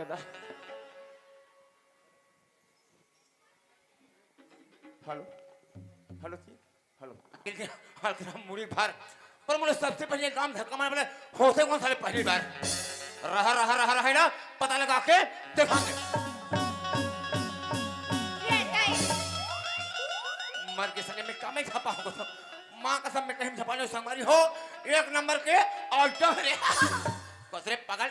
दादा hello hello जी hello हल्का मुड़ी भार पर मुझे सबसे पहले काम धक्का मारने वाले होते कौन साले पहली बार रहा रहा रहा रहा है ना पता लगा के देखेंगे मर के सने में काम ही छपा होगा तो माँ कसम में कहीं छपाने संगवारी हो एक नंबर के ऑल्टर है कसरे पागल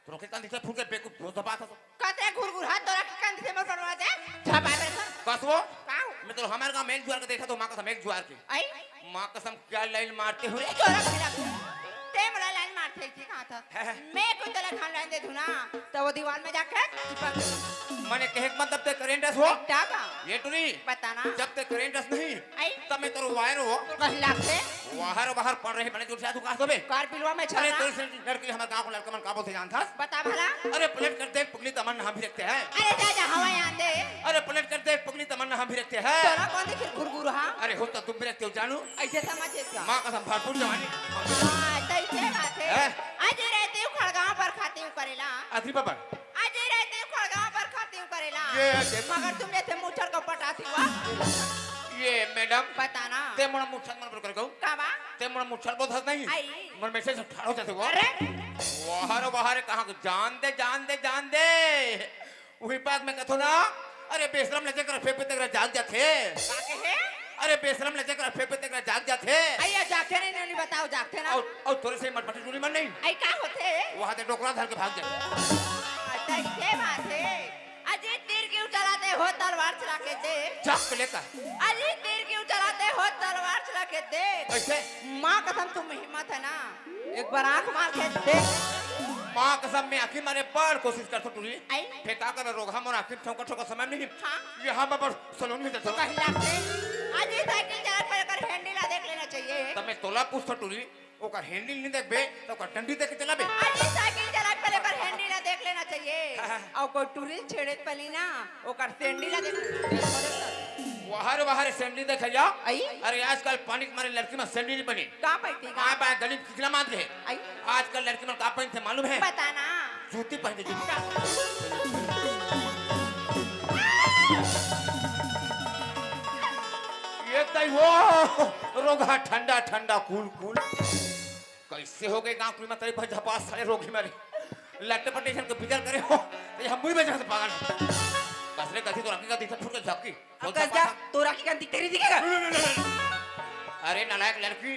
रोके कांदी से फूल के बेकूफ बहुत दबा था कते घुरघुर हाथ तोरा के कांदी से मोर करवा दे छपा रे कसवो काऊ मैं तो हमारे गांव में एक जुआर के देखा तो माँ कसम एक जुआर की आई माँ कसम क्या लाइन मारते हुए तोरा खिला ते मला लाइन मारते थी कहां था मैं कोई तेरा खान लाइन दे दूं ना तो वो दीवार में जाके चिपक मैंने कहे मतलब ते करेंटस हो टाका ये टुरी बताना जब ते करेंटस नहीं आई तब मैं तो वायर हो तो कहला से बाहर बाहर पड़ रहे मैंने जो से तू कहां सोबे कार पिलवा में अरे छरा तो से लड़की हमारे गांव को लड़का मन का बोलते जानता बता भला अरे प्लेट कर दे पगली तमन्ना हम भी रखते हैं अरे जा जा हवा यहां दे अरे प्लेट कर दे पगली तमन्ना हम भी रखते हैं तोरा कौन दिख घुरघुर हा अरे हो तो तुम भी रखते हो जानू ऐसे समझे क्या माँ कसम भरपूर जवानी हां तैसे बात है आज रहते हो खड़गांव पर खाते हो करेला आखिरी बाबा आज रहते हो खड़गांव पर खाते हो करेला ये मगर तुम जैसे मुछड़ को पटाती हुआ ये मैडम बताना ते मोड़ा मुछड़ मन कर कहू कावा ते मोड़ा मुछड़ बहुत हंस नहीं आई मन मैसेज ठाड़ो जाते वो अरे बाहर कहाँ को जान दे वही बात मैं कहता ना अरे बेशरम लगे कर फेफे तक जाग जाते काके है अरे बेशरम लगे कर फेफे तक जाग जाते आइए जागते नहीं बताओ जागते ना और थोड़े से मटपटी टूरी मन नहीं आई का होते वहां ते डोकरा धर के भाग जाते तैसे बात है अजय तीर क्यों चलाते हो तलवार चला के देख चक लेकर अजय तीर क्यों चलाते हो तलवार चला के देख कैसे माँ कसम तुम हिम्मत है ना एक बार आंख मार के देख माँ कसम में आखिर मारे बड़ कोशिश करता टूरी आई फेंका कर रोगा मोर आखिर ठोकर ठोकर समय नहीं हाँ यहाँ पर सलून में जाता कहला से अजय साइकिल चला कर हैंडल देख लेना चाहिए तब मैं तोला पूछता टूरी ओकर हैंडल नहीं देखबे तो ओकर डंडी देख के चलाबे अजय साइकिल चला कर हैंडल देख लेना चाहिए और कोई टूरिस्ट छेड़े पली ना ओकर सैंडल देख बाहर सैंडल देख जा आई अरे आजकल पानी के मारे लड़की में सैंडल नहीं बनी का पैती का कहाँ पाए गली कितना मार रहे आई आजकल लड़की में कहाँ पहनते मालूम है बताना जूती पहनते जूती ये तय वो रोगा ठंडा ठंडा कूल कूल कैसे हो गए गांव में तेरे झपास सारे रोगी मारे लट्टे पटेशन को बिजल करे हो तो हम मुंह में जैसे पागल कसरे कथी तो रखी का दिखा फुट के झपकी कसजा तो राखी का तेरी दिखेगा अरे नालायक लड़की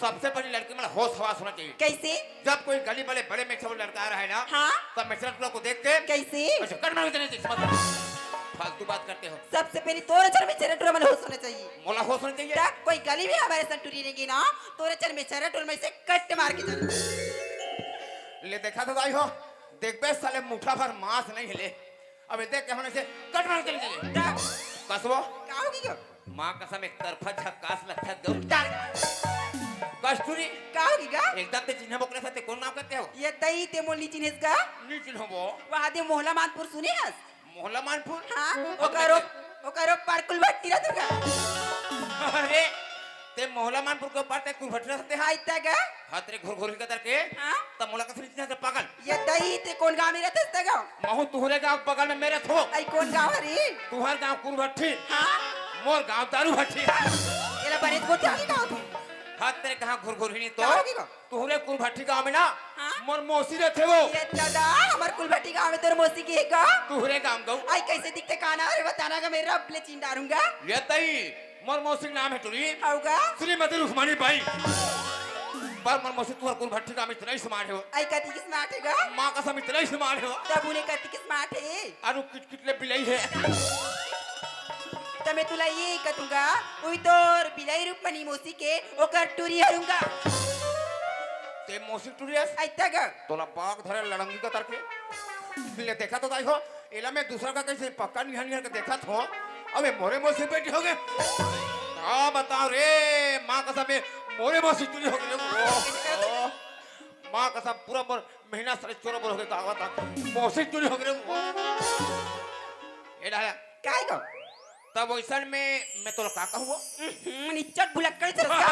सबसे पहले लड़की में होश हवास होना चाहिए कैसे जब कोई गली वाले बड़े में सब लड़का आ रहा है ना हाँ तब मैं को देख के कैसे अच्छा कर मार देने समझ फालतू बात करते हो सबसे पहले तोरे चर में चरटोर में होश होना चाहिए मोला होश होना चाहिए तक कोई गली भी हमारे साथ टूटी रहेगी ना तोरे चर में चरटोर में से कट मार के चल ले देखा तो भाई हो देख बे साले मुठा भर मांस नहीं हिले अब देख के होने से कट मार के चले कसबो का होगी क्यों मां कसम एक तरफा झकास लगता गौ कस्तूरी का होगी का एकदम ते चिन्ह बकरे साथे कौन नाम करते हो ये तई ते मोली चिन्हस का नी चिन्ह वो वहां दे मोहला मानपुर सुनी हस मोहल्ला मानपुर हां ओकरो पारकुल भट्टी रा तुका अरे ते मोहल्ला मानपुर को पाते कुल भटना साथे हां इतना का हातरे घोर के करके हां तब मोला कसरी चिन्ह से पागल ये तई ते कौन गांव में रहते तक महू तुहरे गांव बगल में मेरे थो आई कौन गांव रे तुहर गांव कुल भट्टी हां मोर गांव दारू भट्टी एला बने गोटी आली गांव तू हाथ तेरे कहां घुर हिनी तो का होगी का तुहरे कुल भट्टी गांव में ना हां मोर मौसी रे थे वो ये दादा हमार कुल भट्टी गांव में तेरे मौसी की है का तुहरे गांव गौ आई कैसे दिखते काना अरे बताना का मेरा अपने चिन डालूंगा ये तई मोर मौसी नाम है टुरी आऊगा श्रीमती रुक्मणी बाई पर मोर मौसी तुहर कुल भट्टी गांव में इतना ही स्मार्ट हो आई कति किस स्मार्ट है गा मां कसम इतना ही स्मार्ट हो तब उन्हें कति किस स्मार्ट है अरु कितले बिलाई है तमे तुला ये कतूंगा उई तोर बिलाई रूप मनी मौसी के ओकर टूरी हरूंगा ते मौसी टुरियस आई तक तोला बाग धरे लड़ंगी का तरके ले देखा तो दाई हो एला में दूसरा का कैसे पक्का निहान निहान के देखा तो अबे मोरे मौसी बेटी हो गए का बताओ रे मां कसम में मोरे मौसी टुरी हो गए मां कसम पूरा मोर महीना सारे चोरा बोल हो गए दावा तक मौसी टुरी हो गए ए डाया काय को तब वैसन में मैं तो का कहूँ निच्चट भुलक्कड़ से रस्सा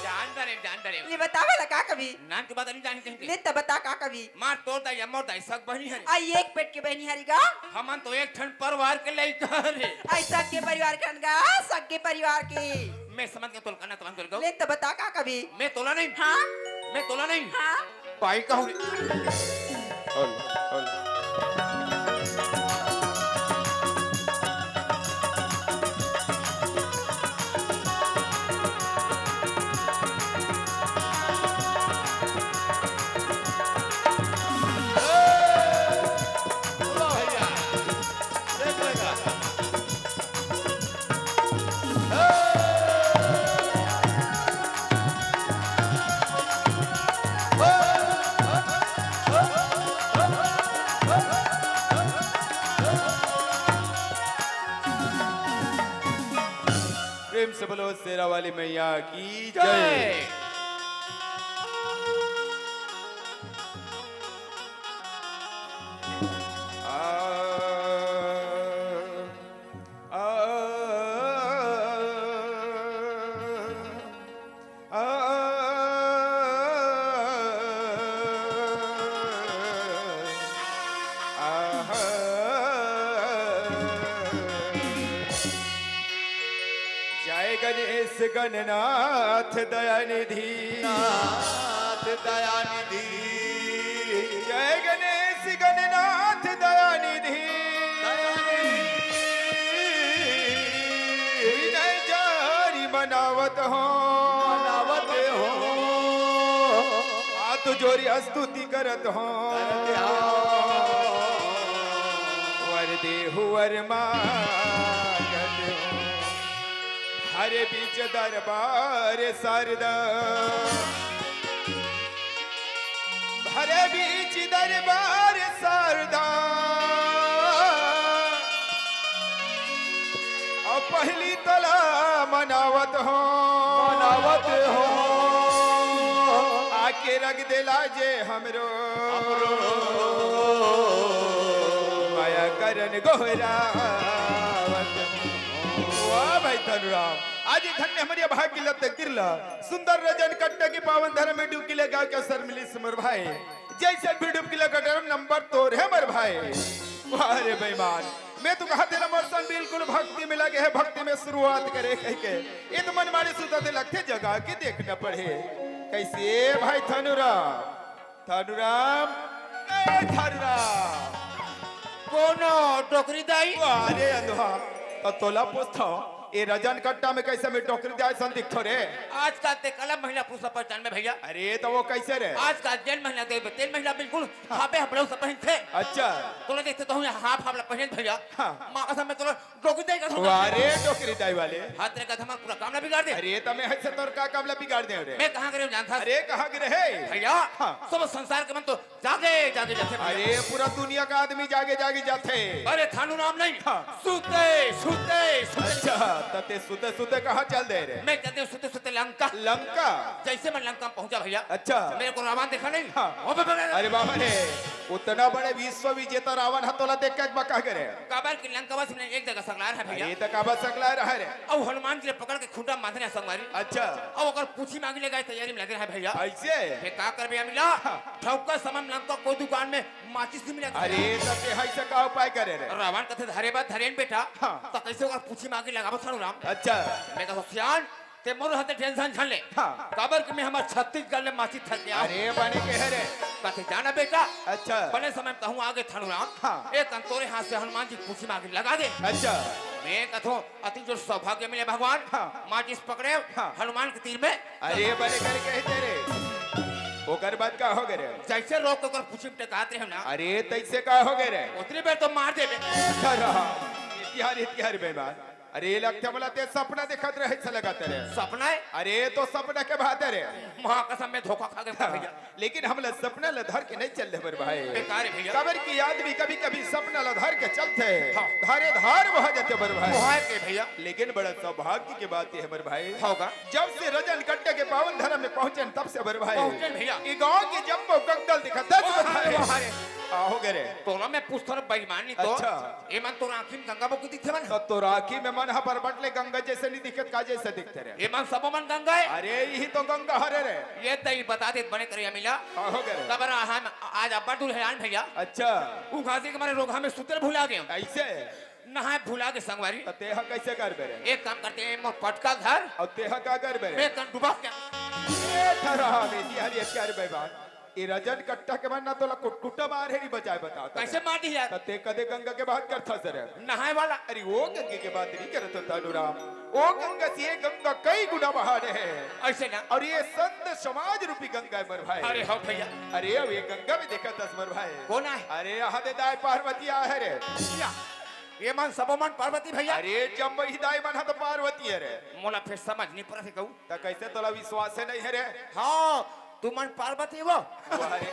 जान डरे ले बतावा ला का कभी नाम के बात नहीं जानी कहीं ले तब बता का कभी मार तोड़ दा या मोर दा सब बहनी है आई एक पेट के बहनी हरी गा हमन तो एक ठन परिवार के लइका रे ऐसा के परिवार के अनगा सगे परिवार के मैं समझ के तोल करना तमन कर ले तब बता का कभी मैं तोला नहीं हाँ मैं तोला नहीं हाँ पाई कहूँ प्रेम से बोलो शेरा वाली मैया की जय। जय जय गणेश गणनाथ दयानिधि नाथ दयानिधि जय गणेश गणनाथ दयानिधि विनय जारी मनावत हो हाथ जोरी स्तुति करत हो वर देहु वर मांगत हो हरे बीच दरबार सरदा हरे बीच दरबार सरदा और पहली तला मनावत हो आके रख देला जे हमरो माया करन गोहरावत वाह भाई धनुराम आज धन्य हमारे भाग की लत गिरला सुंदर रजन कट्टा की पावन धर्म में डूब के गाँव के असर मिली समर भाई जैसे भी डूब के कटरम नंबर तोर है मर भाई वाह रे बेईमान मैं तो कहा तेरा मौसम बिल्कुल भक्ति में लगे है भक्ति में शुरुआत करे कह के ये तो मन मारे सुधा थे लगते जगह के देखना पड़े कैसे भाई धनुराम धनुराम धनुराम कोनो टोकरी दाई अरे अंधुआ तो तोला पूछता ये रजन कट्टा में कैसे में टोकरी जाए सन दिखतो रे आज का ते कलम महिला पुरुष पहचान में भैया अरे तो वो कैसे रे आज का जेल महिला दे तेल महिला बिल्कुल हाफे हपड़ो से पहन थे अच्छा तोले देखते तो हूं हाफ हाफ पहन भैया हाँ। मां कसम में तोला टोकरी देगा वारे टोकरी दाई वाले हाथ रे का धमा पूरा काम ना बिगाड़ दे अरे तमे हद तोर का कामला बिगाड़ दे रे मैं कहां करे जानता अरे कहां गिरे है भैया हाँ। सब संसार के मन तो जागे जागे जाते अरे पूरा दुनिया का आदमी जागे जागे जाते अरे थानू नाम नहीं हाँ। सुते सुते सुते अच्छा तते सुते सुते कहां चल दे रे मैं कहते सुते सुते लंका लंका जैसे मैं लंका पहुंचा भैया अच्छा मेरे को रावण देखा नहीं हाँ। ओ बे बे अरे बाबा रे उतना बड़े विश्व विजेता रावण हतोला देख के बका करे काबर की लंका बस में एक जगह संगलार है भैया ये तो काबा सकला रहा रे और हनुमान जी ने पकड़ के खूंटा बांधने संगवारी अच्छा और अगर पूछी मांगी ले गए तैयारी में लगे रहे भैया ऐसे ये का कर भैया मिला ठौका समय लंका कोई दुकान में माचिस नहीं मिला अरे तते है से का उपाय करे रे रावण कहते धरे बात धरेन बेटा हाँ। तो कैसे अगर पूछी मांगी लगा बस राम अच्छा मैं कहा सियान ते मोर हाथे टेंशन झन ले हाँ। काबर के मैं हमार छत्तीसगढ़ में माची थक गया अरे बने के है रे कहते जाना बेटा अच्छा बने समय कहूँ आगे थानूराम हाँ। एक अंतोरे हाथ से हनुमान जी पूछी मांगी लगा दे अच्छा मैं कथो अति जो सौभाग्य मिले भगवान हाँ। माचिस पकड़े हाँ। हनुमान के तीर में अरे बने कर कहते रे ओकर बाद का हो गए रे जैसे रोक कर पूछी टकाते हैं ना अरे तैसे का हो गए रे उतनी बेर तो मार दे इतिहार बेईमान अरे लगते बोला ते सपना देखत रहे से लगाते रे सपना है अरे तो सपना के बात है रे महाकसम में धोखा खा गए भैया लेकिन हम लोग सपना लधर के नहीं चल रहे बर भाई बेकार है भैया कबर की आदमी कभी कभी सपना लधर के चलते हाँ। धारे धार बह जाते बर भाई मुहाय के भैया लेकिन बड़ा सौभाग्य की बात है बर भाई होगा जब से रजन कट्टे के पावन धर्म में पहुंचे तब से बर भाई पहुंचे भैया ये गांव के जम्बो कंगल दिखा दस ओ हारे, ओ हारे। हो गए रे तोला में पूछता ना बेईमानी तो अच्छा। ए मन तो आंखी में गंगा बकु दिखते मन तो राखी में मन पर बटले गंगा जैसे नहीं दिखत का जैसे दिखते रे ए मन सब मन गंगा है अरे यही तो गंगा हरे रे ये तई बता दे बने करे मिला हो गए रे तब हम आज अब्बा दूर हैरान भैया अच्छा उ घासी के मारे रोगा में सुतल भुला गए ऐसे नहाए भुला के संगवारी तो तेहा कैसे कर बेरे एक काम करते हैं मोर पटका घर और तेहा का कर बेरे मैं कन डुबा के ए थरा बेटी हरी क्या रे बेबान ई रजन कट्टा के मन ना तोला कुटकुटा मार है बजाय बता कैसे मार दी यार तो ते कदे गंगा के बात करता सर नहाए वाला अरे वो गंगे के बात नहीं करत होता अनुराम ओ गंगा से ये गंगा कई गुना बहाने है ऐसे ना और ये संत समाज रूपी गंगा है मर भाई अरे हो भैया अरे अब ये गंगा में देखा तस मर भाई कौन है अरे यहाँ दे दाई पार्वती आ है रे या ये मन सब मन पार्वती भैया अरे जब ही दाई मन है तो पार्वती है रे मोला फिर समझ नहीं पड़ा से कहूं तो कैसे तोला विश्वास है नहीं है रे हाँ तू मन पार्वती वो अरे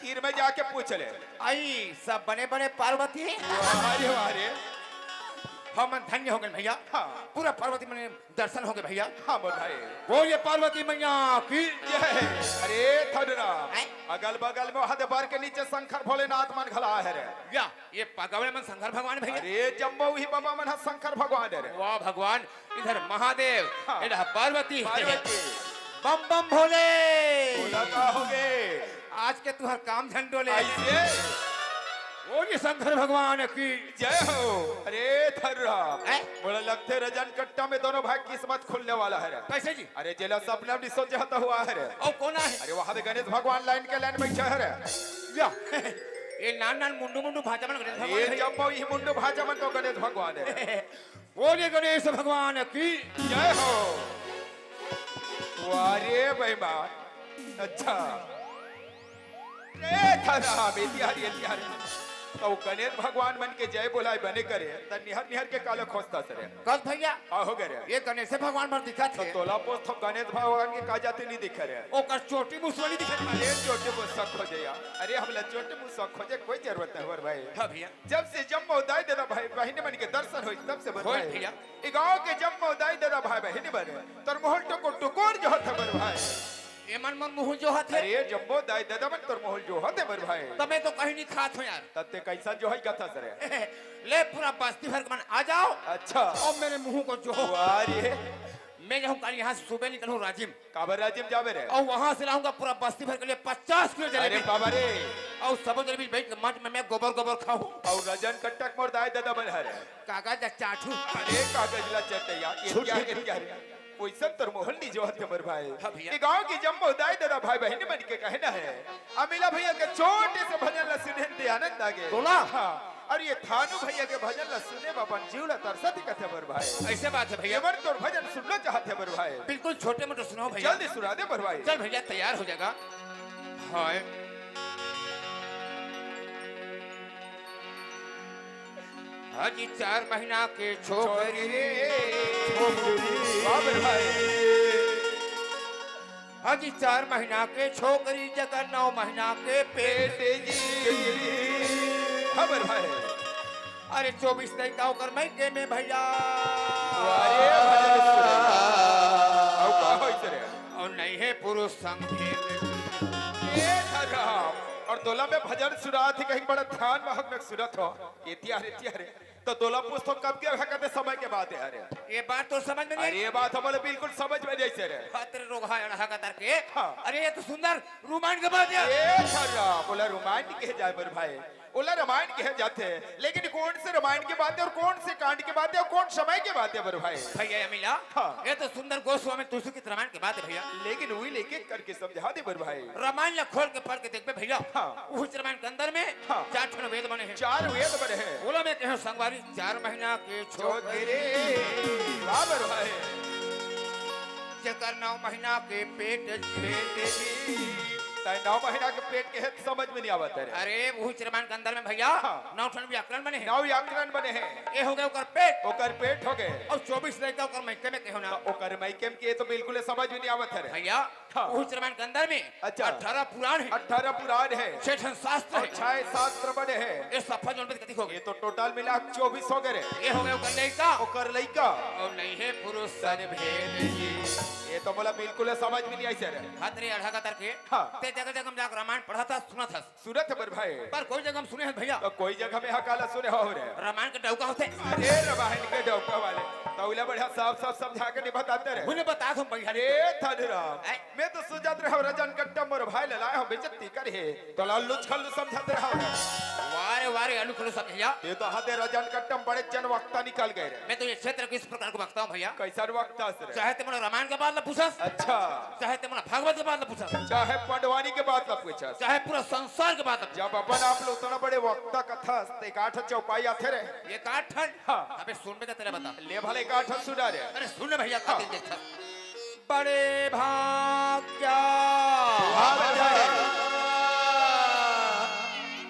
तीर में जाके पूछ ले आई सब बने बने पार्वती है अरे वारे हम मन धन्य हो गए भैया हाँ पूरा पार्वती मन दर्शन हो गए भैया हाँ बोल भाई वो ये पार्वती मैया की जय अरे थनरा हैं? अगल बगल में हाथ बार के नीचे शंकर भोलेनाथ मन खड़ा है रे या ये पगवले मन शंकर भगवान भैया अरे जम्बो ही बाबा मन शंकर भगवान है रे वाह भगवान इधर महादेव हाँ। इधर पार्वती पार्वती बम बम भोले बोला का हो गए आज के तुहर काम झंडोले ऐसे वो ये शंकर भगवान की जय हो अरे थर्रा हैं? बोला लगते रजन कट्टा में दोनों भाई किस्मत खुलने वाला है रे कैसे जी अरे जेला सपना भी सोच जाता हुआ है रे और कौन है अरे वहां से गणेश भगवान लाइन के लाइन बैठा है रे या ये नान नान मुंडू मुंडू भाजा मन गणेश ये भगवान जम्बो ही मुंडू भाजा मन तो गणेश भगवान है रे। वो ये गणेश भगवान की जय हो वारे बेईमान अच्छा ए थाना बेतिहारी एतिहारी तो गणेश भगवान मन के जय बोलाय बने करे त निहर निहर के काले खोजता सरे कल भैया आ हो गए ये गणेश भगवान पर दिखा तो थे तोला पोस्ट तो गणेश भगवान के का जाते नहीं दिख रहे ओकर चोटी मुसवाली दिखा अरे छोटे मुंह शक हो जाया अरे हमला छोटे मुंह शक हो जाए कोई जरूरत नहीं और भाई हाँ भैया जब से जब उदाई देदा भाई बहन मन के दर्शन होई तब से होई भैया। ई गांव के जब उदाई देदा भाई बहन बने तोर मोहल टुकुर जो हथ बर भाई ये मन मन मुंह जो हाथ है अरे जम्बो दाई दादा मन तोर मोहल जो हते बर भाई तबे तो कहीं नहीं खात हो यार तत्ते कैसा जो है कथा सरे ले पूरा बस्ती भर का मन आ जाओ अच्छा और मेरे मुंह को जो वारे मैं जाऊँ कल यहाँ से सुबह निकलूँ राजिम काबर राजिम जावे रे और वहाँ से लाऊंगा पूरा बस्ती भर के लिए 50 किलो अरे जलेबी बाबा रे और सब जलेबी बैठ के मठ में मैं गोबर गोबर खाऊं और रजन कट्टक मोर दाई दादा बन हरे कागज चाटू अरे कागज ला चटैया ये क्या रे कोई सब तर मोहल नहीं जो हते बर भाई हाँ भैया। ये गांव की जम्बो दाई दादा भाई बहन बन के कहना है अमिला भैया के छोटे से भजन ला सुने ते आनंद आगे तोला? हां और ये थानू भैया के भजन ला सुने बापन जीवला तरसती कथे बर भाई ऐसे बात है भैया एवर तोर भजन सुनना चाहते बर भाई बिल्कुल छोटे मोटे सुनो भैया जल्दी सुना दे बर भाई चल भैया तैयार हो जाएगा हाय हाजी 4 महीना के छोकरी वाह बर भाई हाजी 4 महीना के छोकरी जगह 9 महीना के पेट पेटे जी खबर भाई अरे 24 नहीं का होकर मैं के में भैया अरे भजन सुना औ का होई रे और नहीं है पुरुष संग भेद ए धराम और दोला में भजन सुना थी कहीं बड़ा ध्यान में हम सुनत हो इतिहारे तो दोला पुस्तक कब के कहते समय के बाद है अरे ये बात तो समझ में अरे नहीं ये बात हमारे बिल्कुल समझ में जैसे रे खतर रोगा अड़हा का तर के हाँ। अरे ये तो सुंदर रोमांच के बात है ए धराम बोला रोमांटिक के जाए बर भाई बोला रामायण के जाते हैं लेकिन कौन से रामायण की बात है और कौन से कांड की बात है और कौन समय की बात है बर भाई भैया मिला हाँ। ये तो सुंदर गोस्वामी तुलसी की रामायण की बात है भैया लेकिन वही लेके करके समझा दे बर भाई रामायण ला खोल के पढ़ के देख बे भैया हाँ। उस रामायण के अंदर में हाँ। 4 ठन वेद बने हैं 4 वेद बने हैं बोला मैं कहो संगवारी 4 महीना के छोकरी छोकरे वाह बर भाई जकर 9 महीना के पेट ताई 9 महीना के पेट के है समझ में नहीं आवत है अरे उस रामायण के अंदर में भैया हाँ। 9 ठन व्याकरण बने हैं 9 व्याकरण बने हैं ये हो गए ओकर पेट ओकर पेट हो गए और 24 लड़का ओकर मैके में कहो ना ओकर माइकेम के तो बिल्कुल समझ में नहीं आवत है भैया हाँ। उस रामायण के अंदर में अच्छा। 18 पुराण है 18 पुराण है 6 ठन शास्त्र और है 6 शास्त्र बने हैं ये सफा जोन पे कथी हो ये गए तो टोटल मिला 24 हो गए ये हो गए ओकर लड़का ओकर लइका और नहीं है पुरुष सन भेद ये तो बोला बिल्कुल समझ में नहीं आई सर हाथ रे अढ़ा का तर के हाँ। ते जगह जगह हम जाकर रामायण पढ़ा था सुना था सूरत है बर भाई पर कोई जगह हम सुने हैं भैया तो कोई जगह में हकाला सुने हो रे रामायण के डौका होते अरे रामायण के डॉक्टर वाले तौला बढ़िया साफ साफ समझा के नहीं बताते रहे उन्हें बता तुम भैया अरे धनराम मैं तो सुजात रहा रजन कट्टा मोर भाई ले लाए हो बेइज्जती करे तो लालू छल्लू समझाते रहा वारे वारे अलू खलू सब भैया ये तो हाथे रजन कट्टम बड़े जन वक्ता निकल गए रे मैं तो ये क्षेत्र के इस प्रकार को बकता हूँ भैया कैसा वक्ता से चाहे तुमने रामायण के बाद पूछा अच्छा चाहे तुमने भागवत के बाद पूछा चाहे पंडवानी के बात ना पूछा चाहे पूरा संसार के बाद जब अपन आप लोग उतना बड़े वक्ता कथा एक आठ चौपाई आते रहे ये काठ ठंड हाँ। अबे सुन में तेरा बता ले भले एक आठ सुना रे अरे सुन भैया का दिल देखा बड़े भाग्या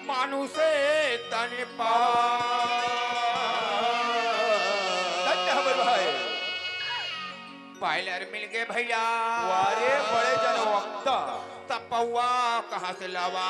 मानुषे तन पा भाई पायलर मिल गए भैया वारे बड़े जन वक्ता तपौआ कहाँ से लावा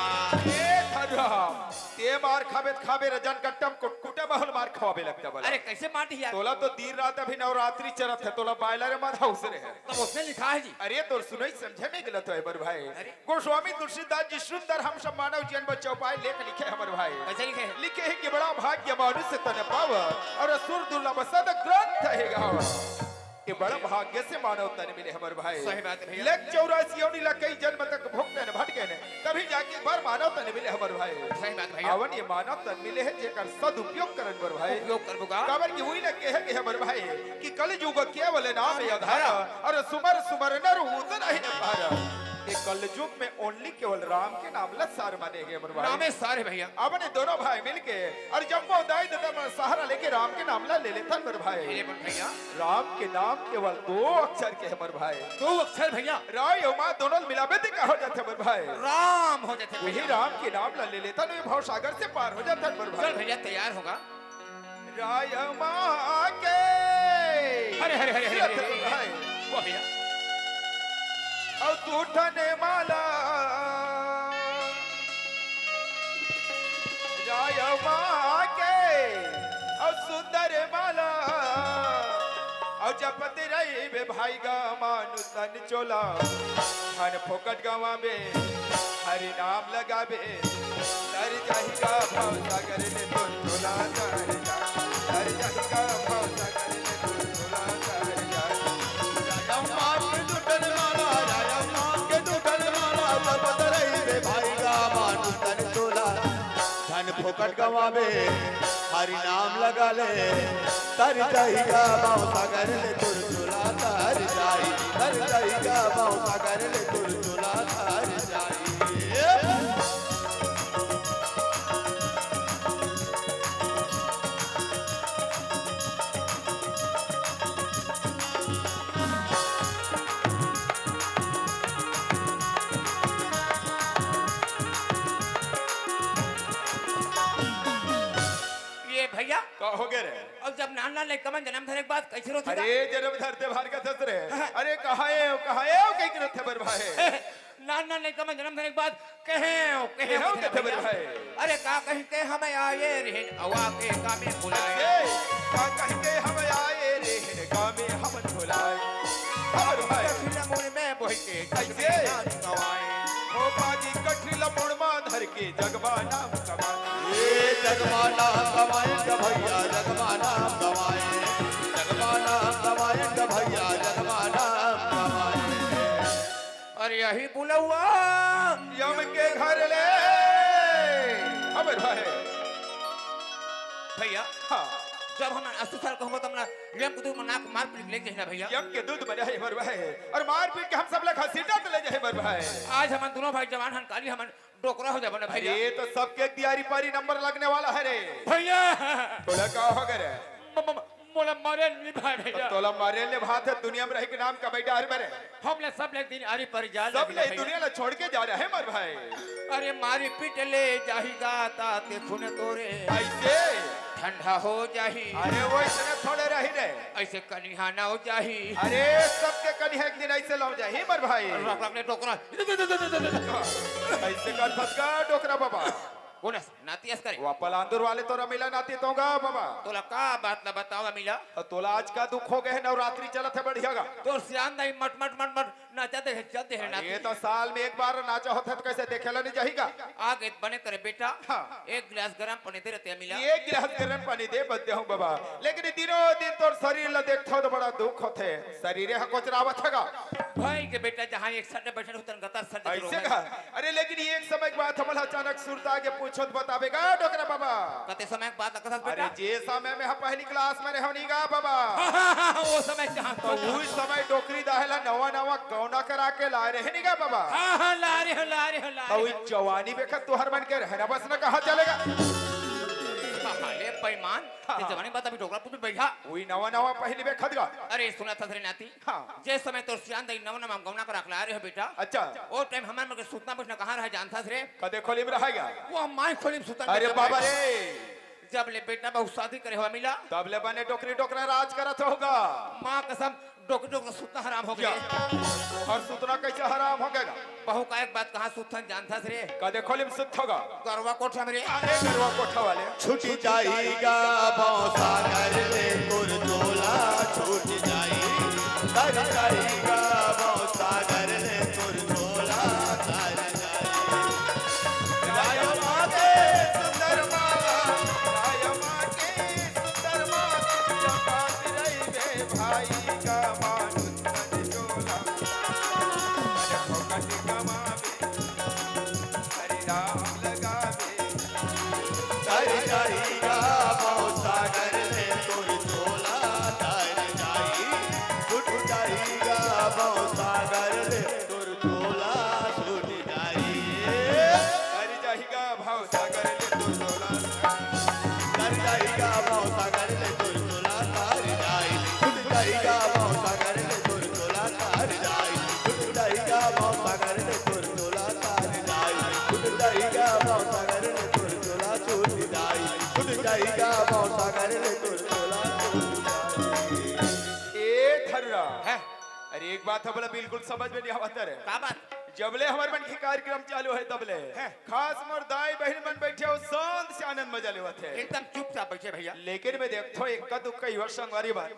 ते मार खाबे रजन कट्टम कुटकुटे बहुल मार खवाबे लगता बोला अरे कैसे मार दिया तोला तो दिन रात अभी नवरात्रि चरत है तोला बायलर मत हाउस रे है तब उसने लिखा है जी अरे तो सुनई समझे में गलत है बर भाई गोस्वामी तुलसीदास जी सुंदर हम सब मानव जीवन बच्चों पाए लेख लिखे हमर भाई कैसे लिखे हैं लिखे है कि बड़ा भाग्य मनुष्य तन पाव और असुर दुर्लभ सद ग्रंथ है गावा ये बड़ा भाग्य से मानव तन मिले हमारे भाई सही बात है भैया लेक 84 योनि ला कई जन्म तक भोगते न भटके ने तभी जाके बार मानव तन मिले हमारे भाई सही बात भैया अवन ये मानव तन मिले है जेकर सदुपयोग करन बर भाई उपयोग कर बुका काबर की हुई न कहे कि हमारे भाई कि कलयुग केवल नाम आधार और सुमर सुमर नर उतर नहीं न पार ये कलयुग में ओनली केवल राम के नाम ला सार मानेगे हमारे भाई नामे सारे भैया अपने दोनों भाई मिलके और जब वो दाई दादा सहारा लेके राम के नाम ला ले लेता मेरे भाई मेरे बन भैया राम के नाम केवल 2 अक्षर के हमर भाई 2 अक्षर भैया राय और मां दोनों मिलावे दी का हो जाते हमर भाई राम हो जाते वही भैया राम के नाम ला ले लेता नहीं भाव सागर से पार हो जाता हमर चल भाई भैया तैयार होगा राय मां के हरे हरे हरे हरे हरे भाई वो भैया और टूटने माला राय मां के और सुंदर माला और जपत रही बे भाई गा मानु तन चोला हन फोकट गवा में हरि नाम लगाबे तर जाहिगा भाव सागर ने तो चोला तर जाहिगा भाव सागर ने तो चोला तर जा मां के टूटन माला राजा मां के टूटन माला जपत रही बे भाई गा मानु तन चोला धन फोकट गवावे हरि नाम लगा ले तर जाइगा बाव सागर ले तुर चोला तर जाइगा बाव सागर ले तुर चोला तर जाई भैया हो गए रे और जब नाना ने कमन जन्म धरे के बाद कैसे रोते अरे जन्म धरते भार का थस रे अरे कहाए कहीं के रथे बर भाई नाना ने कमन जन्म धरे के बाद कहे हो के थे बर भाई अरे का कहीं के हमें आए रे अवा के का में बुलाए का कहीं के हम आए रे का में हम बुलाए और भाई कठिन मुड़ में बोई के कैसे गवाए ओ बाजी कठिन मुड़ मा धर के जगवा नाम कमाए ये जगमा नाम कमाए ग भैया जगमा नाम कमाए जगमा नाम कमाए ग भैया जगमा नाम कमाए और यही बुलवा यम के घर ले अमर भाई भैया हाँ जब हम 80 साल का होगा तो हमरा यम के दूध में नाक मार पीट लेके ना भैया यम के दूध में रहे मर भाई और मार पीट के हम सब लोग घसीटा ले जाए मर भाई आज हम दोनों भाई जवान हन काली हम डोकरा हो जाबे भैया ये तो सबके दियारी पारी नंबर लगने वाला है रे भैया तोला का हो गए मोला मारे नहीं भाई भैया तोला मारे ले भात है दुनिया में रह के नाम का बेटा हर मरे हम ले सब ले दिन आरी पर जा सब ले दुनिया ला छोड़ के जा रहे हैं मर भाई अरे मारी पीट ले जाहीगा ताते खून तोरे ऐसे ठंडा हो जाही अरे वो इतने थोड़े रही रे ऐसे कनिहा ना हो जाही अरे सबके कनी एक दिन ऐसे लौ जाही मर भाई रख रख ले टोकरा ऐसे कर फसका डोकरा बाबा कोणस नाती अस करे वो पलांदूर वाले तोरा मिला नाती तोगा बाबा तोला का बात ना बताओ मिला तो तोला आज का दुख हो गए नवरात्रि चलत है बढ़ियागा तोर सियान दाई मट मट मट मट नाचते है चलते है नाती ये तो साल में एक बार नाचा होता है तो कैसे देखेला नहीं जाएगा आगे बने करे बेटा हाँ। एक गिलास गरम पानी दे रहते मिला एक गिलास गर्म पानी दे बदते हूँ बाबा लेकिन दिनों दिन तोर शरीर ला देखो तो बड़ा दुख होते शरीर कोचरावत हैगा भाई के बेटा जहाँ एक सट बैठे होतन गतर सट ऐसे का अरे लेकिन ये एक समय के बाद हमारा अचानक सुरता आगे पूछो तो बतावेगा डोकरा बाबा कते समय के बाद कथा अरे बेटा जे समय में हम पहली क्लास में रहोनी गा बाबा वो समय जहाँ तो उस समय डोकरी दाहला नवा नवा गौना करा के ला रहे नहीं गा बाबा हाँ ला रहे हो तो वही जवानी बेखत तुहर बन के रहना बस न कहा चलेगा ले पैमान ते जवानी बात अभी डोकरा पुट बैठा वही नवा नवा पहली बेखत गा अरे सुना था नाती हाँ। जे समय तोर सियान दाई नव नव गौना कर रखला रहे हो बेटा अच्छा वो टाइम हमारे मगर सुतना बैठना कहाँ रहा जानता रे कदे खोली में रहेगा वो माय खोली में सुतन अरे बाबा रे जब ले बेटा बहु शादी करे हो मिला तब ले बने डोकरी डोकरा राज करत होगा माँ कसम डोक डोक सुतना हराम हो क्या गया और सुतना कैसे हराम हो गएगा बहु का एक बात कहाँ सुतन जानता रे कदे खोली में सुत होगा गरवा कोठा मेरे अरे गरवा कोठा वाले छूट जाएगा बौसा कर ले तुर चोला छूट जाएगा बौसा कर ले तुर चोला कर राय माँ के सुंदर माला राय माँ के सुंदर माला जपात रही बे भाई का मानुष मन चोला अरे फोकट कमावे हरि राम लगावे जाएगा बौसा कर ले तुर चोला कर छूट जाएगा बौसा कर ले तुर चोला छूट हरि जाहिगा भाव सागर ले तू चोला जाएगा बौसा कर ले तुर चोला कर छूट जाएगा बौसा कर ले तुर चोला कर छूट जाएगा बौसा कर ले तुर चोला कर छूट जाएगा बौसा कर ले तुर चोला छूट जाएगा बौसा कर ले तुर चोला ए थर्रा है अरे एक बात है बोला बिल्कुल समझ में नहीं आवत रे का बात जबले हमारे मन की कार्यक्रम चालू है तबले खास मोर दाई बहन मन बैठे हो शांत से आनंद मजा लेवत है एकदम चुपचाप बैठे भैया लेकिन मैं देखो एक दुक्का युवा संगवारी बार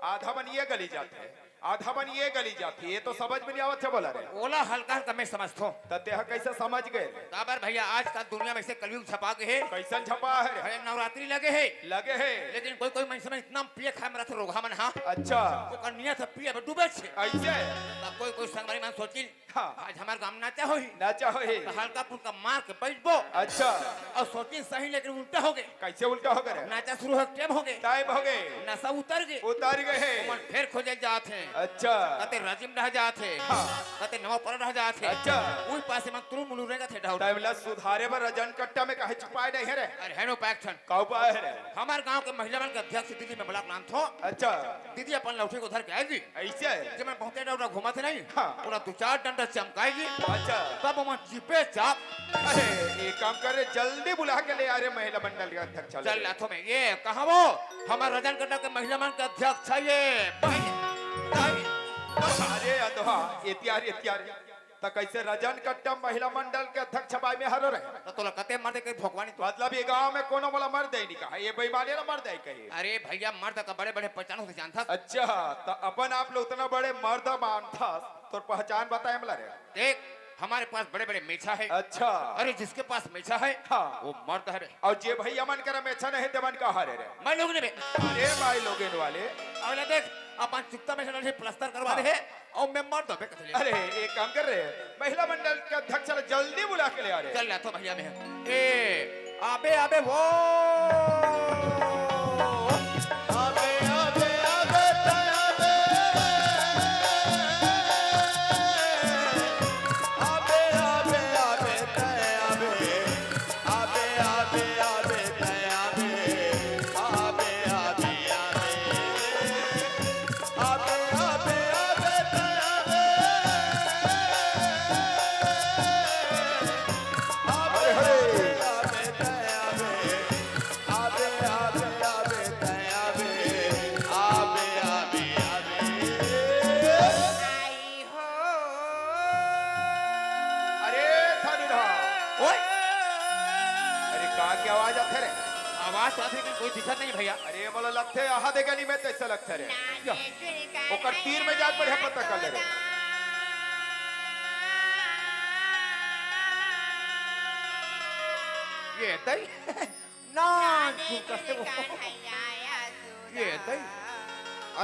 आधा मन ये गली जाते है आधा मन ये गली जाती है ये तो समझ में नहीं आवत है बोला रे ओला हल्का हल्का मैं समझता हूँ तते कैसे समझ गए काबर भैया आज का दुनिया में से कलयुग छपा के है कैसन छपा है रे? अरे नवरात्रि लगे है लगे है लेकिन कोई कोई मन समय इतना पिए खाए मरा तो रोगा मन हाँ अच्छा वो कन्या था पिए पर डूबे छे ऐसे तब कोई कोई संगवारी मन सोचिल हाँ। आज हमारे गांव नाचा होई ना चाहो है तो हल्का फुल्का मार के बैठबो अच्छा और सोचिल सही लेकिन उल्टा हो गए कैसे उल्टा हो गए नाचा शुरू हो टाइम हो गए टाइम हो गए नशा उतर गए उतार गए है मन फिर खोजे जाते हैं अच्छा कते राजिम रह जाते हाँ। कते नवा पर रह जाते अच्छा। वही पासे मन तुरु मुलु रहेगा थे डाउट टाइम ला सुधारे बर रजन कट्टा में काहे छुपाए नहीं है रे अरे है नो पैक्शन का उपाय है रे हमारे गांव के महिला मन के अध्यक्ष दीदी में बड़ा नाम थो अच्छा दीदी अपन लौटे को धर के आएगी ऐसे है जब मैं बहुते डाउट घुमा थे नहीं हाँ। पूरा दो चार डंडा चमकाएगी अच्छा तब हम जीपे चाप अरे एक काम कर रे जल्दी बुला के ले आ रे महिला मंडल के अध्यक्ष चल लाथों में ये कहा वो हमारे रजन कट्टा के महिला मन के अध्यक्ष है ये अरे अधवा इत्यार इत्यार त कैसे रजन कट्टा महिला मंडल के अध्यक्ष भाई में हरो रहे तो लकते मर्द के भगवानी तो मतलब ये गांव में कोनो वाला मर्द है नहीं कहा ये बेईमानी ना मर्द है कही अरे भैया मर्द का बड़े बड़े पहचान होते जानता अच्छा तो अपन आप लोग उतना बड़े मर्द मानता तो पहचान बताए मला रे देख हमारे पास बड़े बड़े मेछा है अच्छा अरे जिसके पास मेछा है हाँ। वो मर्द है रे और जे भैया मन करे में अच्छा नहीं देवन का हारे रे मैं लोग ने अरे भाई लोगेन वाले अगला देख अपन चुकता में से प्लास्टर करवा दे है और मैं मर्द है कथले अरे एक काम कर रहे महिला मंडल के अध्यक्ष जल्दी बुला के ले आ रहे चल ला तो भैया में ए आबे आबे वो आबे आबे आबे आबे आबे आबे आबे आबे आबे आबे आबे आबे आबे आबे आबे आबे अरे मोला लगते आहा दे गली में तैसा लगते रे नाने चुनका ओकर तीर में जाके बढ़िया पता कर ले रे ये तई ना नाने चुनका नैया ये तई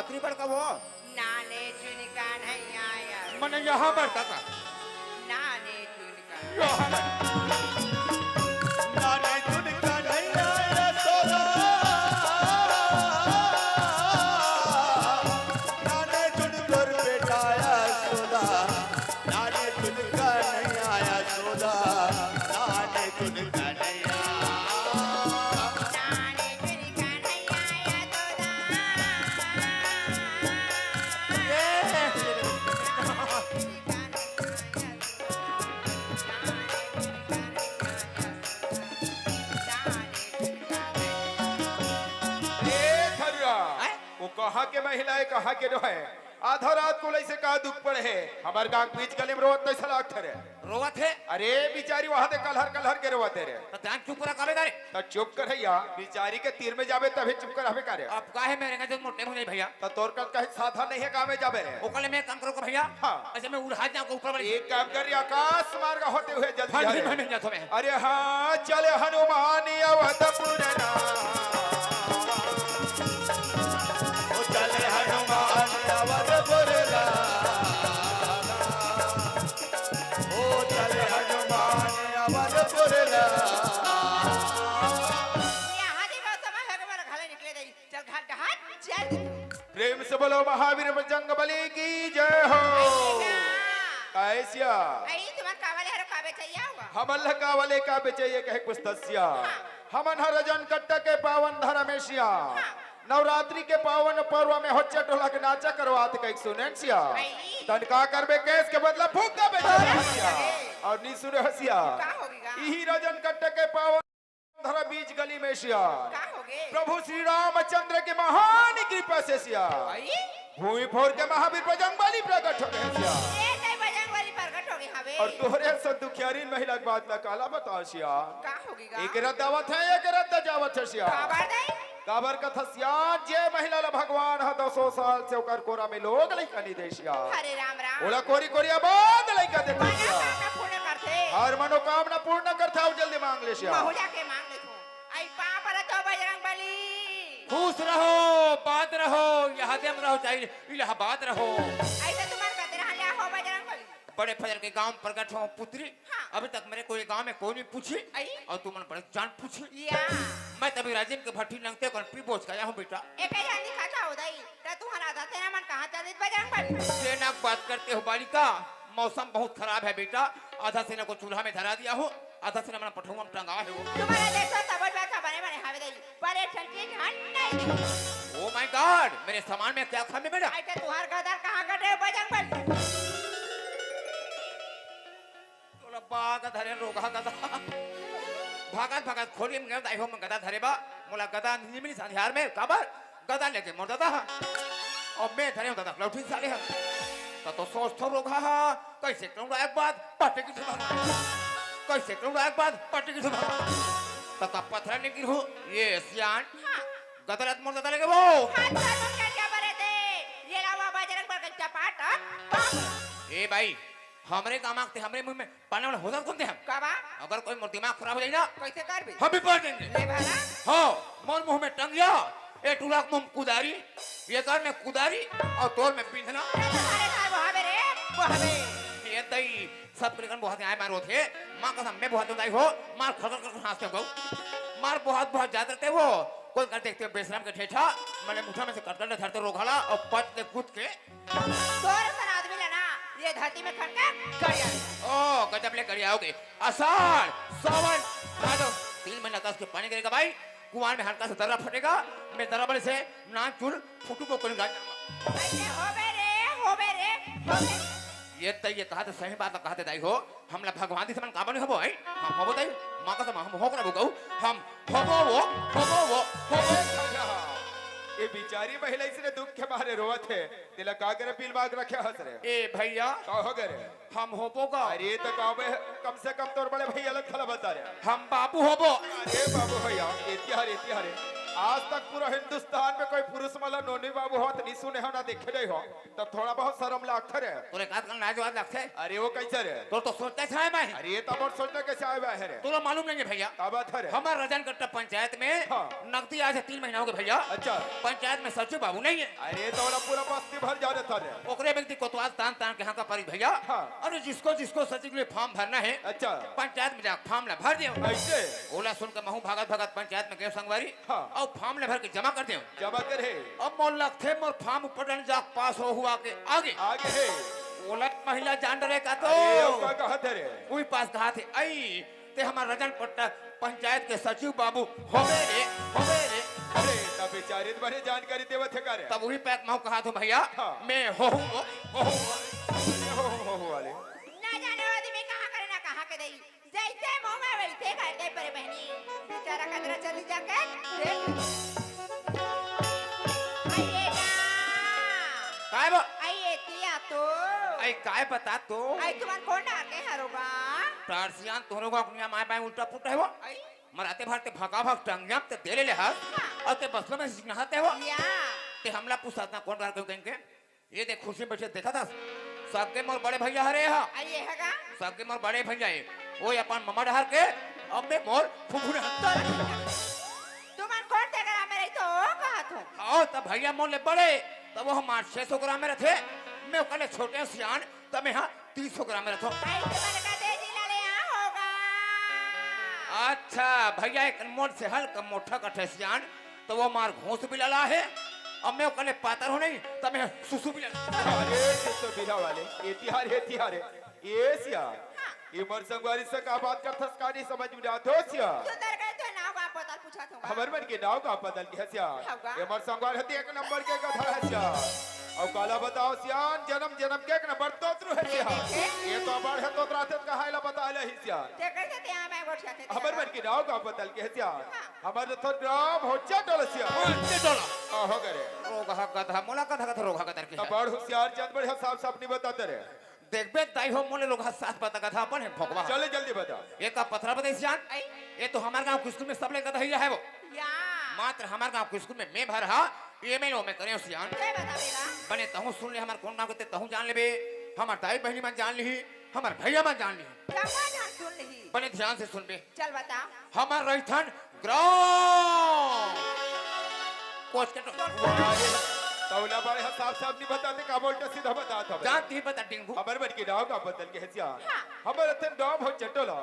अतरी बड़का वो नाने चुनका नैया मन यहाँ बढ़ता था नाने चुनका नाने चुनका नैया यशोदा नाने चुनकर बेटा यशोदा नाने चुनका नैया यशोदा नाने चुनका नैया नाने चुनका नैया यशोदा वो कहा के महिला है कहा के रहे आधा रात को लैसे कहा दुख पड़े है हमार गांव बीच गली में रोवत तैसा लागत रे रोवत है अरे बिचारी वहां दे कलहर के रोवत रे तो ध्यान चुप करा करे करे तो चुप कर भैया बिचारी के तीर में जाबे तभी चुप कर हवे करे अब का है मेरे का जो मोटे मुझे भैया तो तोर का कहीं साधा नहीं है गांव में जाबे रे ओकले मैं काम करो का भैया हाँ। अच्छा मैं उड़ा जाऊं ऊपर वाले एक काम कर आकाश मार्ग होते हुए जल्दी हाँ जा जी रे। मैं जाता मैं अरे हाँ चले हनुमान अवधपुर ओ चले हनुमान अवधपुर ओ चले हनुमान अवधपुर यहाँ देखो समय है कि मेरे घरे निकले गई चल घाट घाट चल प्रेम से बोलो महावीर बजरंग बली की जय हो कैसिया आई तुम्हारे कावाले हरो काबे चाहिए होगा हमल का वाले का बेचैये कहे कुछ तस्या हमन हरजन कट्ट के पावन धर्मेशिया नवरात्रि के पावन पर्व में होच्चे टोला के नाचा करवात कई सुनेंसिया तनका करबे केस के बदला फूक का बेचैया और नी सुने हसिया का होगीगा यही रजन कट्ट के पावन धरा बीच गली में सिया का होगे प्रभु श्री रामचंद्र के महान कृपा से सिया आई भूमि फोर के महावीर बजरंग बली प्रकट हो गए सिया ये कई बजरंग वाली प्रकट होगी हवे और तोहरे से दुखियारी महिला के बात ना काला बता सिया का होगीगा एक रद्द दावत है एक रद्द जावत है सिया का बार दई काबर कथा सिया जे महिला ला भगवान ह 200 साल से ओकर कोरा में लोग लइका नहीं दे सिया हरे राम राम ओला कोरी कोरिया बाद लइका दे मना सिया कामना पूर्ण करते हर मनोकामना पूर्ण करता हो जल्दी मांग ले सिया बहुजा के मांग ले तू आई पा पर तो बजरंग बली खुश रहो बात रहो यहाँ दे रहो चाहिए इलाहाबाद रहो ऐसे तुम्हारे कहते रहा ले हो बजरंग बली बड़े फजल के गांव प्रकट हो पुत्री हाँ। अभी तक मेरे कोई गांव में कोई नहीं पूछी आई और तुम मन बड़े जान पूछी या मैं तभी राजीव के भट्टी लंगते कर पी बोझ का हूँ बेटा एक ही जानी खाता हो दई तो तुम्हारा आधा तेरा मन कहाँ चल बजरंग बली सेना की बात करते हो बालिका मौसम बहुत खराब है बेटा आधा सेना को चूल्हा में धरा दिया हो आधा सेना मैंने पठुआ में टंगा है वो तुम्हारा देखो तब का बने बने हावे दई बड़े ठंडी ठंड नहीं ओ माय गॉड मेरे सामान में क्या खामे बेटा ऐसे तुम्हार गदर कहाँ गटे बजरंग बली तोला बाग धरे रोगा गदा भागत भागत खोली में गदा हो में गदा धरे बा मोला गदा निमिनी संध्यार में काबर गदा लेके मोर दादा और मैं धरे दादा लौटी साले हम तो सोच थो रोगा कैसे करूंगा एक बात पटे की सुबह कैसे करूंगा एक बात पटे की सुबह तब पत्थर ने गिर हो ये सियान गदरत मोर दादा लेके वो हाथ पर मुझे क्या बरे थे ये लावा बजरंग बली का चपाट ए भाई हमरे गामा के हमरे मुंह में पानी वाला होदा कौन दे हम कबा अगर कोई मोर दिमाग खराब हो जाए ना कैसे कर भी हम भी पढ़ देंगे ले भला हो मोर मुंह में टंगिया ए टुलाक मुंह कुदारी ये कर में कुदारी और तोर में पिंधना अरे साहब वहां रे वहां ये दई सब के बहुत आए मारो थे मां कसम मैं बहुत दाई हो मार खकर कर हंसते हो मार बहुत ज्यादा थे वो कोई कर देखते बेशरम के ठेठा मैंने मुठा में से कटकर धरते रोघाला और पट के कूद के तोर सन आदमी लेना ये धरती में खड़का गड़िया ओ गजब ले गड़िया होगे आषाढ़ सावन भादो 3 महीना का उसके पानी गिरेगा भाई कुआं में हल्का सा दर्रा फटेगा मैं दर्रा बड़े से नाक चुल फुटू को कोई गाड़ ऐसे हो बे रे ये तय ये कहा तो सही बात कहा दाई हो हमला भगवान दी समन काबन हबो है हम हबो दाई मां का हम हो करा बगौ हम हबो वो ये बिचारी महिला इसने दुख के मारे रोवत है तिला का करे पील बाग रखे हंस रे ए भैया का हो गए हम होबो का अरे तो गाँव में कम से कम तोर बड़े भैया अलग थला बता रहे हम बाबू होबो अरे बाबू भैया इतिहार आज तक पूरा हिंदुस्तान में कोई पुरुष वाला नोनी बाबू हो तो नहीं सुने हो ना देखे नहीं हो तब थोड़ा बहुत शर्म लगता रे। तोरे कात का लाजवाब लगते है। अरे वो कैसे रे? तो सोचता है मैं। अरे ये तब और सोचने कैसे आए हुए है रे? तुझे मालूम नहीं है भैया? क्या बात है रे? हमारे रजनकट्टा पंचायत में हाँ। नकदी आज 3 महीना हो गए भैया। अच्छा। पंचायत में सचिव बाबू नहीं है। अरे तो वाला पूरा बस्ती भर जा रहा था रे। ओकरे व्यक्ति को तो आज तान तान के यहाँ का परी भैया। हाँ। अरे जिसको जिसको सचिव के लिए फॉर्म भरना है अच्छा। पंचायत में जा फॉर्म ला भर दियो। ऐसे ओला सुन के महू भागत भागत पंचायत में गए संगवारी। हाँ। और फॉर्म ले भर के जमा कर दियो। जमा करे अब मोल लगते मोर फॉर्म पटन जा पास हो हुआ के आगे आगे है। ओला महिला जान डरे का तो अरे वो क्या कहा थे रे? वही पास कहा थे आई ते हमारा रजनपट्टा पंचायत के सचिव बाबू होवे रे होवे रे। अरे तब बेचारे बड़े जानकारी देवे थे का रे। तब वही पैक महू कहा तो भैया हाँ। मैं हो वाले ना जाने वाली में कहाँ करे ना कहाँ के दई जैसे मुंह में वैसे कर दे परे बहनी बेचारा कदरा चली जाके आइए ना काय बा आइए तिया तो आई काय बता तो आई तुम्हार कौन आके हरोगा टारसियान तोरो को अपनी माय बाय उल्टा पुल्टा है वो आई मराते भारते भगा भग टंगिया ते दे ले हाथ और ते बसलो में सिंहते हो या ते हमला पूछता कौन बार क्यों कहेंगे ये देख खुशी बैठे देखा था सबके मोर बड़े भैया हरे हा आइए हैगा सबके मोर बड़े भैया है वो अपन ममा डहर के अब में मोर फुफुना तुम्हार कौन ते करा मेरे तो कहा तो आओ तब भैया मोर ले बड़े तब वो हमार 600 ग्राम में रखे मैं कले छोटे सियान तब यहाँ 300 ग्राम में रखो आई तुम्हारे का दे जिला ले आ होगा अच्छा भैया एक मोट से हल्का मोटा कटे सियान तो वो मार घोंस भी लला है अब मैं कले पातर हो नहीं तब मैं सुसु भी लला अरे ये तो बिना वाले ये तिहारे ये सिया ये मर संगवारी से का बात करथस का नहीं समझ में आत हो सिया। सुंदर गए तो नाव का पता पूछा तो हमर मन के नाव का बदल के हसिया ये मर संगवार हती एक नंबर के गधा हसिया और काला बताओ सियान जन्म जन्म के एक नंबर तोत्रु हसिया ये तो बड़ है तो रात का हाइला बता ले हिसिया ते कैसे ते मैं गोठिया थे हमर मन के नाव का बदल के हसिया हमर तो नाम हो चटल सिया ते डोला हो करे रोगा गधा मोला कथा कथा रोगा कतर के तब बड़ होशियार चंद बड़े साफ साफ नहीं बताते रे देखबे ताई हो मोले लोग साथ पता कथा अपन है भगवा चले जल्दी बता ये का पथरा बता सियान ये तो हमार गांव के स्कूल में सब ले कथा ही है वो या मात्र हमार गांव के स्कूल में मैं भर हा ये मैं में करे सियान ते बता बेटा बने तहु सुन ले हमार कौन गांव के तहु जान लेबे हमार ताई बहनी मन जान ली हमार भैया मन जान ली क्या जान सुन ली बने ध्यान से सुन बे चल बता हमार रैथन ग्राम कोच के तौला बड़े साफ साफ नहीं बताते का बोलते सीधा बताता जानती बता डिंगू हमर मन के नाव का बदल के हसिया हमर अथन नाम हो चटोला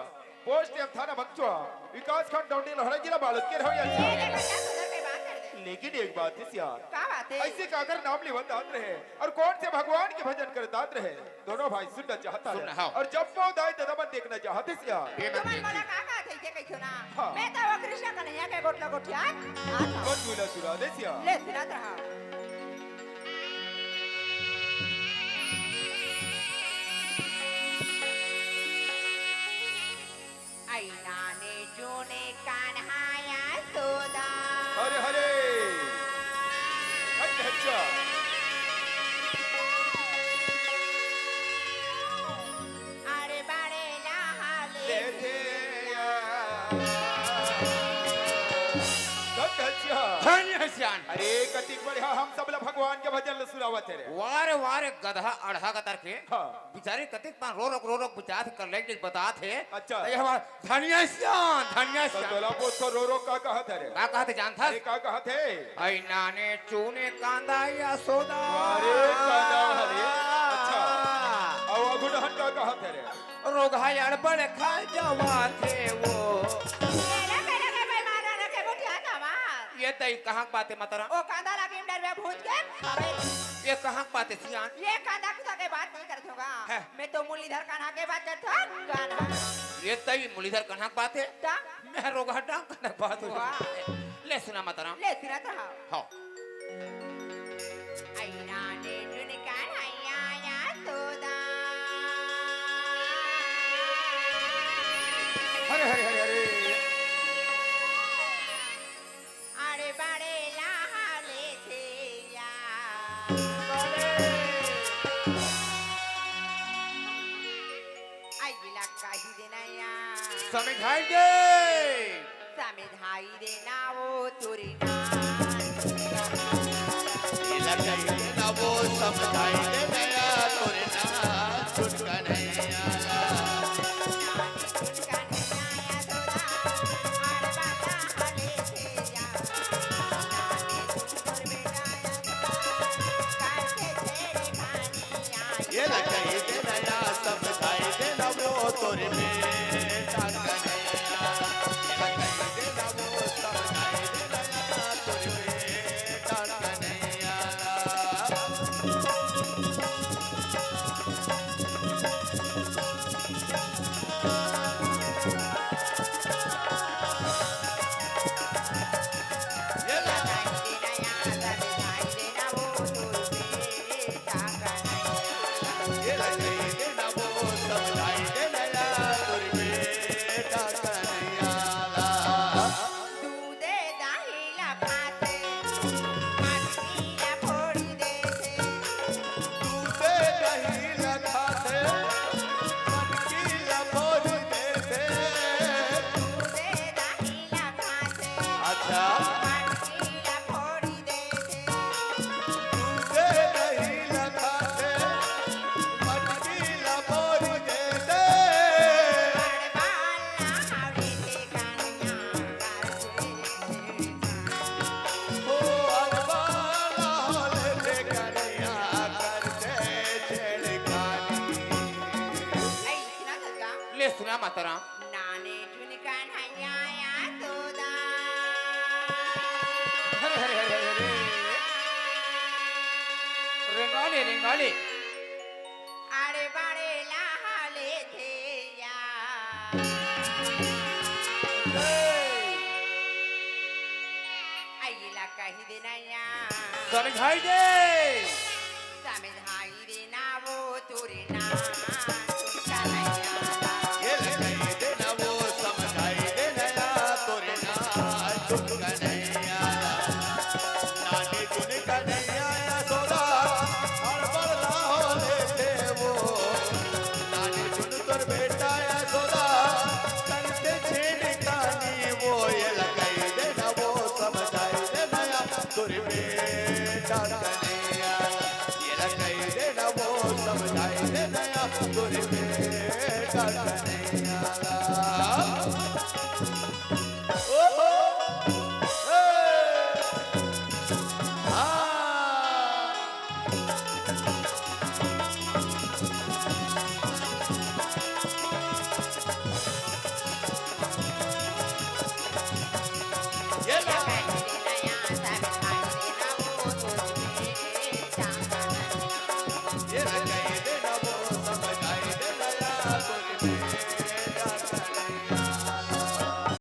पोस्ट एम थाना बक्चवा विकास खंड डोंडी लहरा जिला बालक के रहो ये या देखो क्या सुंदर के बात कर दे लेकिन एक बात है सिया क्या बात है ऐसे का अगर नाम ले बताते रहे और कौन से भगवान के भजन करते रहे दोनों भाई सुनना चाहता सुनना, है हाँ। और जब वो दाई दादा देखना चाहते सिया तुम्हार मोला का थे ते कहियो ना हाँ। मैं तो वो कृष्ण कन्हैया के गोटला गोठिया आ कौन बोला सुना दे सिया ले सुनत रहा आई नाने जोने कान्हाया सोदा अरे हरे अच्छा अरे बाड़े नहाले धन्य है सियान अरे कतिक बढ़िया हम सब ला भगवान के भजन ल सुनावत है रे वारे वारे गधा अढ़ा कतर के हाँ। बेचारे कतिक पान रो रोक बुचात कर ले के बतात है अच्छा। ये हमार धन्य सियान तो तोला पोत तो रो का कहत है रे का कहते जानता अरे का कहत है आई नाने चूने कांदा या सोदा अरे कांदा हरे अच्छा और अगुडहन का कहत है रे रोगा अड़बड़ खा जवा थे वो मेरा मेरा के भाई मारा रखे गोठिया था मार ये तई कहाँ बातें मतरा ओ कांदा लागे डर में भूज के अबे ये कहाँ बातें सियान ये कांदा कुछ के बात नहीं करत होगा है। मैं तो मुरलीधर कान्हा के बात करता कान्हा ये तई मुरलीधर कहाँ बातें ता मैं रोगा डांग कहाँ बात हो वाह। ले सुना मतरा ले सुनत रहा हाँ आई नाने जोने कान्हाया या सोदा हरे हरे हरे हरे अरे बाड़े नहाले थे या आई गिला काही देना या समझाएंगे समझाई देना वो तुरी ना समझाई दे नया तोरे ना सुन कन्हैया ये लगाई दे नया समझाई दे ना वो तोरे बेटा कन्हैया लगाई दे ना वो समझाई दे नया तोरे बेटा कन्हैया ये ये लगाई दे ना वो समझाई दे नया तोरे बेटा कन्हैया दूधे दाहिला खाते मटकीला फोड़ी देते दूधे दही लगाते मटकीला बोल देते दूधे दाहिला खाते अच्छा मटकीला फोड़ी देते दूधे दही लगाते मटकीला बोल देते बड़बाला हावे थे कानिया ओ अरबाला होले दे कन्हैया करते छेड़खानी ऐ सुना सका ले सुना माताराम नाने चुन कन्हैया या तोदा हरे हरे हरे हरे रेंगाले रेंगाले अरे बड़े लाले थे या आइला कही देना या समझाई दे समझाई देना वो तोरे ना सुनता नहीं ये लगाई दे ना वो समझाई दे नया तोरे ना सुन कन्हैया नानी सुन कन्हैया सोदा हड़बड़ा होले थे वो नानी सुन तोर बेटा या सोदा करते छेड़खानी वो ये लगाई दे ना वो समझाई दे नया तोरे बेटा कन्हैया ये लगाई दे ना वो समझाई दे नया तोरे बेटा कन्हैया ओहो ए आ